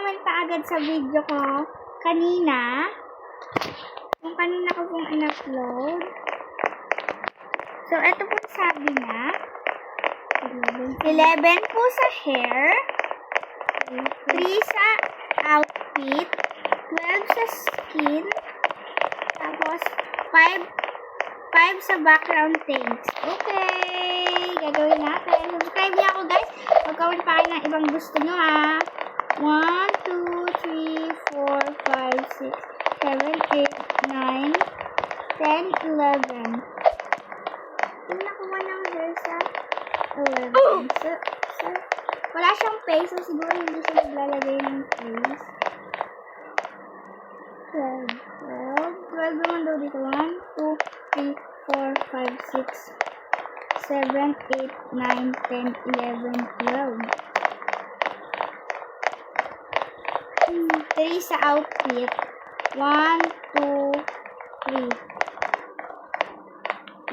nag-comment pa agad sa video ko kanina. Kung kanina ko pong in-upload. So, ito po sabi niya. 11 po sa hair. 3 sa outfit. 12 sa skin. Tapos, 5 sa background things. Okay. Gagawin natin. Subscribe niyo ako, guys. Mag-comment pa kayo ng ibang gusto nyo, ha. 1, 2, 3, 4, 5, 6, 7, 8, 9, 10, 11. Yung nakuha ng hair sa 11. So, wala siyang face. So, siguro hindi siya naglalagay ng face. 12 naman daw dito. 1, 2, 3, 4, 5, 6, 7, 8, 9, 10, 11, 12. 3 sa outfit. 1, 2, 3.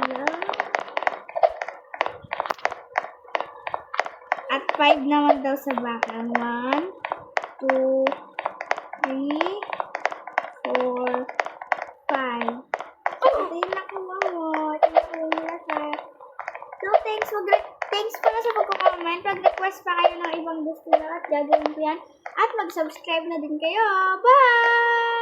Yeah. At 5 naman daw sa background. 1, 2, 3, 4, 5. Ito yung nakuha mo. Ito yung nakuha mo lahat. So, thanks pala sa pagko-comment. Mag-request pa kayo ng ibang gusto na at gagawin ko yan. At mag-subscribe na din kayo. Bye!